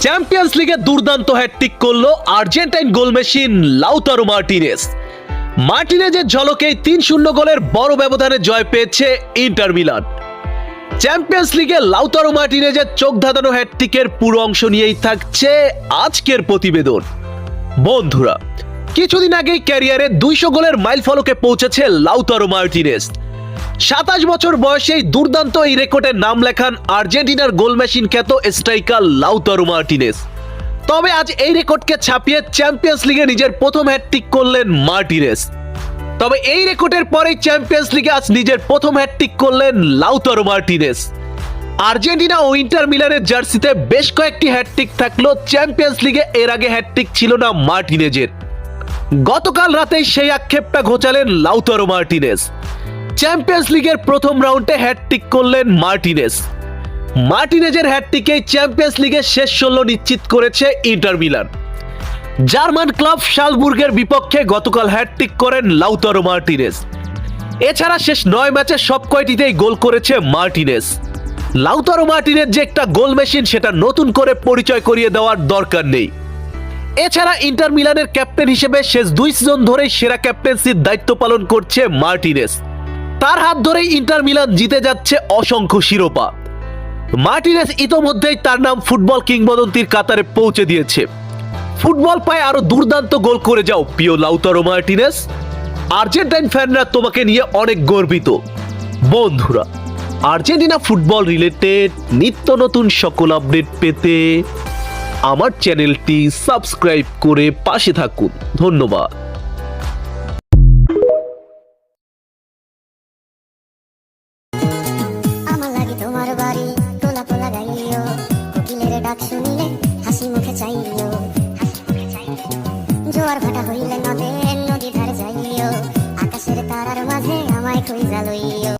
Champions লিগে দুর্দান্ত hat trick করলো Argentine goal machine Lautaro Martinez. মার্টিনেজের ঝলকেই ৩-০ গোলের বড় ব্যবধানে জয় পেয়েছে ইন্টার মিলান। চ্যাম্পিয়ন্স লিগে লাউতারো মার্টিনেজের চোখ ধাঁধানো হ্যাটট্রিকের পুরো অংশ নিয়েই থাকছে আজকের প্রতিবেদন। বন্ধুরা, কিছুদিন আগেই ক্যারিয়ারে ২০০ গোলের মাইলফলকে পৌঁছেছে লাউতারো মার্টিনেজ। ২৭ বছর বয়সেই দুর্দান্ত এই রেকর্ডে নাম লেখান আর্জেন্টিনার গোল মেশিন খ্যাত স্ট্রাইকার লাউতারো মার্টিনেজ। তবে আজ এই রেকর্ডকে ছাপিয়ে চ্যাম্পিয়ন্স লিগে নিজের প্রথম হ্যাটট্রিক করলেন মার্টিনেজ। তবে এই রেকর্ডের পরেই চ্যাম্পিয়ন্স লিগে আজ নিজের প্রথম হ্যাটট্রিক করলেন লাউতারো মার্টিনেজ। আর্জেন্টিনা ও ইন্টার মিলানের জার্সিতে বেশ কয়েকটি হ্যাটট্রিক থাকলেও চ্যাম্পিয়ন্স লিগে এর আগে হ্যাটট্রিক ছিল না মার্টিনেজের। গতকাল রাতেই সেই আক্ষেপটা ঘোচালেন লাউতারো মার্টিনেজ। চ্যাম্পিয়ন্স লিগের প্রথম রাউন্ডে হ্যাটট্রিক করলেন মার্টিনেজ। মার্টিনেজের হ্যাটট্রিকেই চ্যাম্পিয়ন্স লিগের শেষ ১৬ নিশ্চিত করেছে ইন্টার মিলান। জার্মান ক্লাব শালবুর্গের বিপক্ষে গতকাল হ্যাটট্রিক করেন লাউতারো মার্টিনেজ। এছাড়া শেষ ৯ ম্যাচে সব কয়টিতেই গোল করেছে মার্টিনেজ। লাউতারো মার্টিনেজ যে একটা গোল মেশিন সেটা নতুন করে পরিচয় করিয়ে দেওয়ার দরকার নেই। এছাড়া ইন্টার মিলানের ক্যাপ্টেন হিসেবে শেষ ২ সিজন ধরেই সেরা ক্যাপ্টেন্সির দায়িত্ব পালন করছে মার্টিনেজ। তার হাত ধরেই ইন্টার মিলান জিতে যাচ্ছে অসংখ্য শিরোপা। মার্টিনেজ ইতোমধ্যেই তার নাম ফুটবল কিংবদন্তির কাতারে পৌঁছে দিয়েছে। ফুটবল পায় আরো দুর্দান্ত গোল করে যাও প্রিয় লাউতারো মার্টিনেজ। আর্জেন্টাইন ফ্যানরা তোমাকে নিয়ে অনেক গর্বিত। বন্ধুরা, আর্জেন্টিনা ফুটবল রিলেটেড নিত্য নতুন সকল আপডেট পেতে আমার চ্যানেলটি সাবস্ক্রাইব করে পাশে থাকুন। ধন্যবাদ। জোয়ার ভাটা হইলে নদে নদী ধার যাইও, আকাশের তারার মাঝে আমায় কই জ্বালইও।